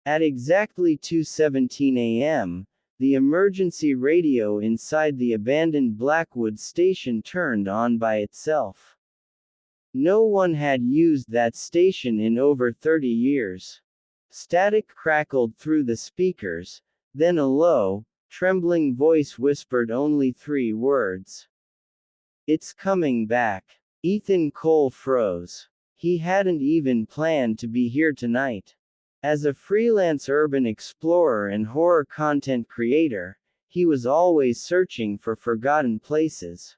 At exactly 2:17 a.m., the emergency radio inside the abandoned Blackwood station turned on by itself. No one had used that station in over 30 years. Static crackled through the speakers, then a low, trembling voice whispered only 3 words. "It's coming back." Ethan Cole froze. He hadn't even planned to be here tonight. As a freelance urban explorer and horror content creator, he was always searching for forgotten places.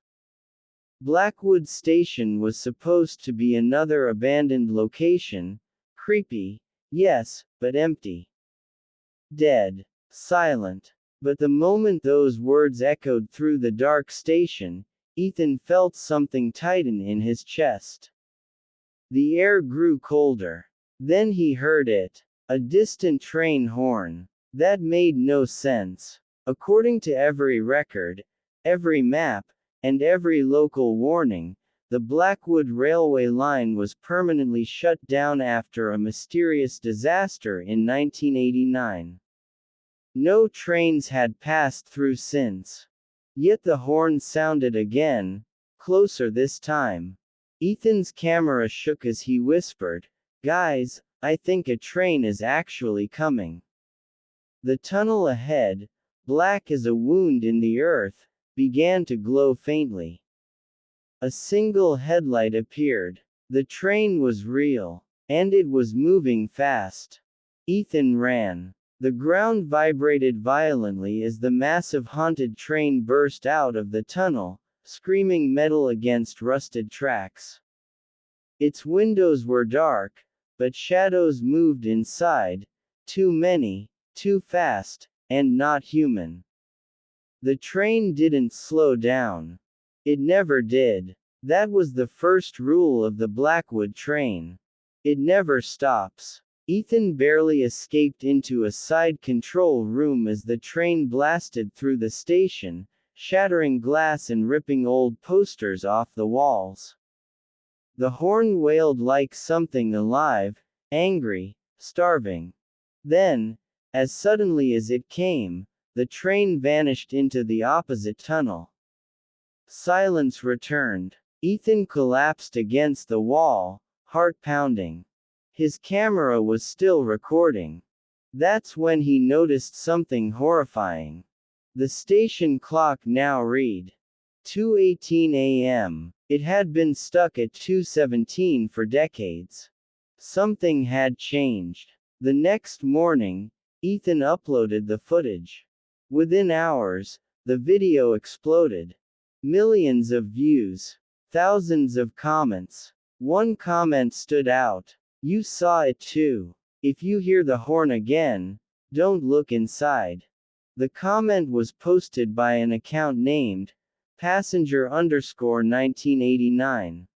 Blackwood Station was supposed to be another abandoned location. Creepy, yes, but empty. Dead. Silent. But the moment those words echoed through the dark station, Ethan felt something tighten in his chest. The air grew colder. Then he heard it. A distant train horn. That made no sense. According to every record, every map, and every local warning, the Blackwood railway line was permanently shut down after a mysterious disaster in 1989. No trains had passed through since. Yet the horn sounded again, closer this time. Ethan's camera shook as he whispered, "Guys, I think a train is actually coming." The tunnel ahead, black as a wound in the earth, began to glow faintly. A single headlight appeared. The train was real. And it was moving fast. Ethan ran. The ground vibrated violently as the massive haunted train burst out of the tunnel, screaming metal against rusted tracks. Its windows were dark, but shadows moved inside, too many, too fast, and not human. The train didn't slow down. It never did. That was the first rule of the Blackwood train. It never stops. Ethan barely escaped into a side control room as the train blasted through the station, shattering glass and ripping old posters off the walls. The horn wailed like something alive, angry, starving. Then, as suddenly as it came, the train vanished into the opposite tunnel. Silence returned. Ethan collapsed against the wall, heart pounding. His camera was still recording. That's when he noticed something horrifying. The station clock now read 2:18 a.m. It had been stuck at 2:17 for decades. Something had changed. The next morning, Ethan uploaded the footage. Within hours, the video exploded. Millions of views. Thousands of comments. One comment stood out. "You saw it too. If you hear the horn again, don't look inside." The comment was posted by an account named passenger_1989.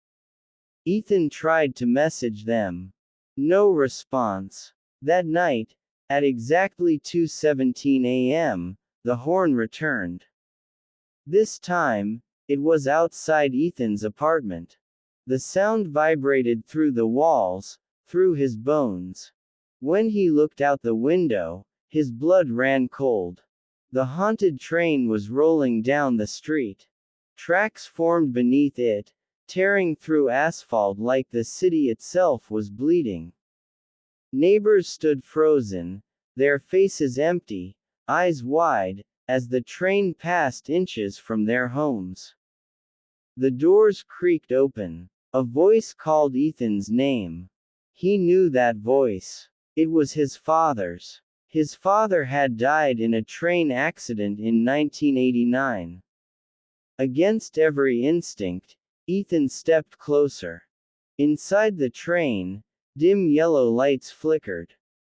Ethan tried to message them. No response. That night, at exactly 2:17 a.m., the horn returned. This time, it was outside Ethan's apartment. The sound vibrated through the walls, through his bones. When he looked out the window, his blood ran cold. The haunted train was rolling down the street. Tracks formed beneath it, tearing through asphalt like the city itself was bleeding. Neighbors stood frozen, their faces empty, eyes wide, as the train passed inches from their homes. The doors creaked open. A voice called Ethan's name. He knew that voice. It was his father's. His father had died in a train accident in 1989. Against every instinct, Ethan stepped closer. Inside the train, dim yellow lights flickered.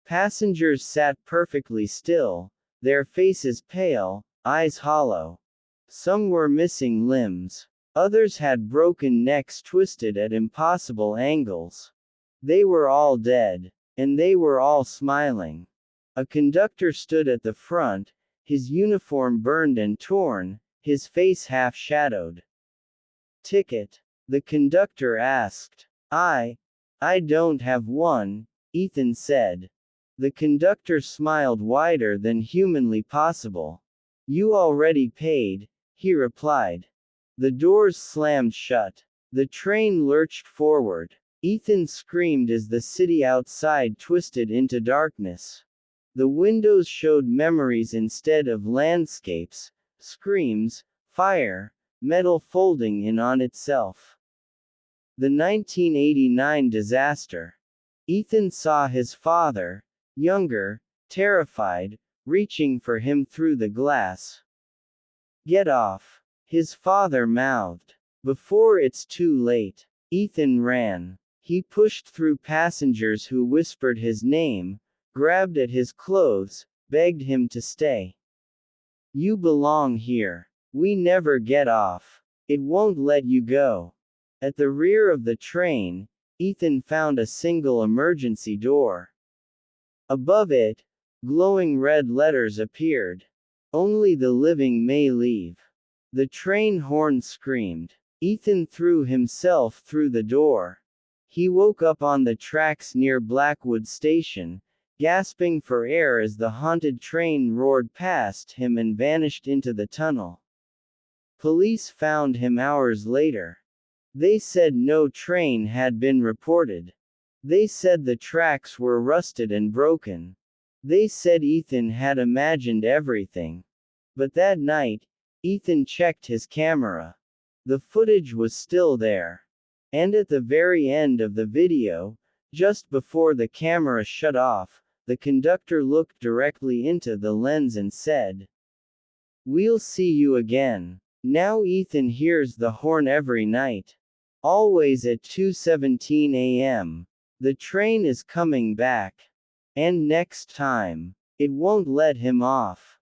Passengers sat perfectly still, their faces pale, eyes hollow. Some were missing limbs. Others had broken necks twisted at impossible angles. They were all dead. And they were all smiling. A conductor stood at the front, his uniform burned and torn, his face half-shadowed. "Ticket?" the conductor asked. I don't have one," Ethan said. The conductor smiled wider than humanly possible. You already paid, he replied. The doors slammed shut. The train lurched forward. Ethan screamed as the city outside twisted into darkness. The windows showed memories instead of landscapes, screams, fire, metal folding in on itself. The 1989 disaster. Ethan saw his father, younger, terrified, reaching for him through the glass. Get off, his father mouthed. Before it's too late. Ethan ran. He pushed through passengers who whispered his name, grabbed at his clothes, begged him to stay. You belong here. We never get off. It won't let you go. At the rear of the train, Ethan found a single emergency door. Above it, glowing red letters appeared. Only the living may leave. The train horn screamed. Ethan threw himself through the door. He woke up on the tracks near Blackwood Station, gasping for air as the haunted train roared past him and vanished into the tunnel. Police found him hours later. They said no train had been reported. They said the tracks were rusted and broken. They said Ethan had imagined everything. But that night, Ethan checked his camera. The footage was still there. And at the very end of the video, just before the camera shut off, the conductor looked directly into the lens and said, "We'll see you again." Now Ethan hears the horn every night. Always at 2:17 a.m. The train is coming back. And next time, it won't let him off.